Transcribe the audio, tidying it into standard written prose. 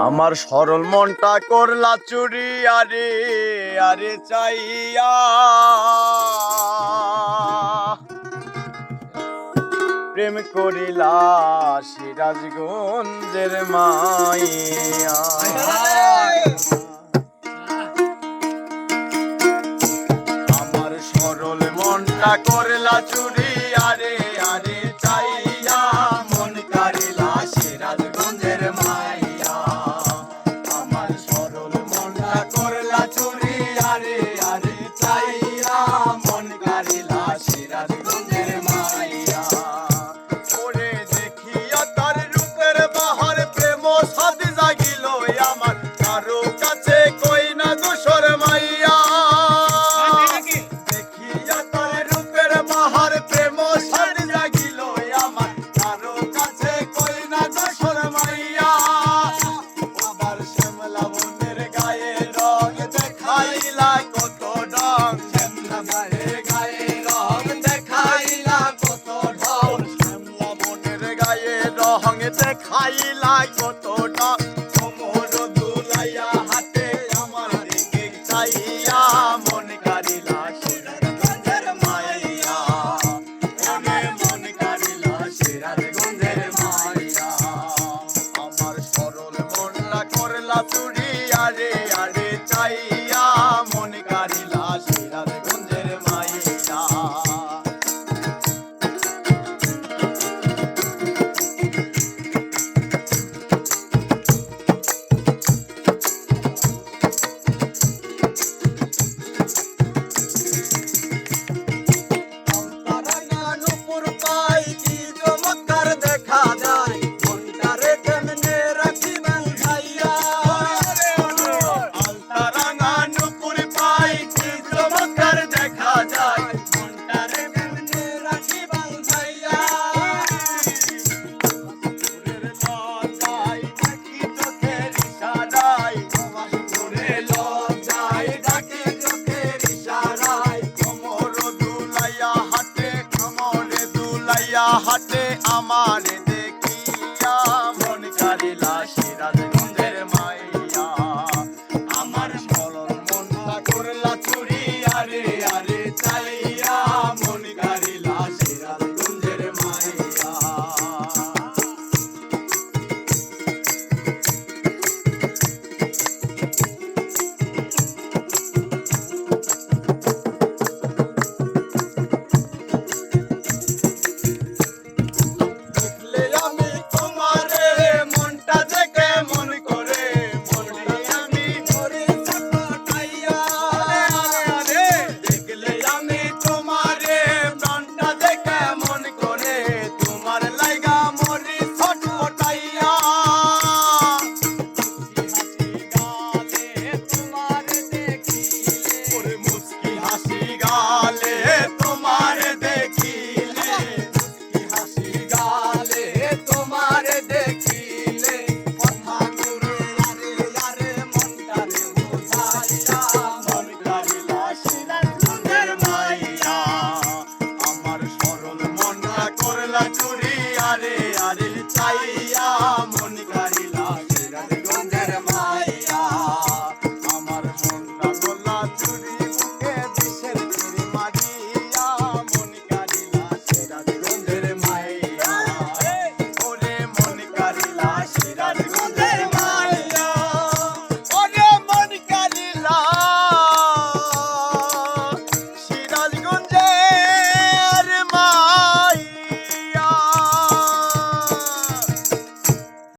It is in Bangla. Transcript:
আমার সরল মনটা করলা চুরি আরে আরে চাইয়া প্রেম করিলা সিরাজগঞ্জের মাইয়া। আমার সরল মনটা করলা চুরি আরে আরে চাইয়া মন কারিলা সিরাজগঞ্জের মাইয়া। আমার সরল মনটা করলা চুরি আরে আরে চাইয়া মন কারিলা সিরাজগঞ্জের মাইয়া। ওরে দেখিয়া তার রূপের বাহার প্রেম সাদ জাগিল আমার কারো কাছে কই না দোসর মাইয়া। দেখিয়া তার রূপের বাহার প্রেম সাদ জাগিল আমার কারো কাছে কই না দোসর মাইয়া। আবার শ্যামলা বনের গায়ে রং দেখাইলা কত রং, শ্যামলা বনের গায়ে রং দেখাইলা কত ঢং, শ্যামলা বনের গায়ে রং দেখাইলা কত ঢং। কোমর দুলাইয়া হাতে আমার দিকে চাইয়া মন কারিলা সিরাজগঞ্জের মাইয়া। মনে মন কারিলা সিরাজগঞ্জের মাইয়া। আমার সরল মনটা করলা চুরি আরে আরে চাইয়া মন কারিলা সিরাজগঞ্জের মাইয়া। আলতারাঙা নূপুর পাই কি চমৎকার দেখা যায়, মনটারে কেমনে রাখি বাঁধাইয়া। আলতারাঙা নূপুর পাই কি চমৎকার দেখা যায়, মনটারে কেমনে রাখি বাঁধাইয়া। বাসুরের লজ্জায় ডাকি চোখের ইশারায়, বাসুরের লজ্জায় ডাকি চোখের ইশারায়। কোমর দুলাইয়া হাতে কোমরে দুলাইয়া হাতে আমার দেখিয়া মন কারিলা সিরাজ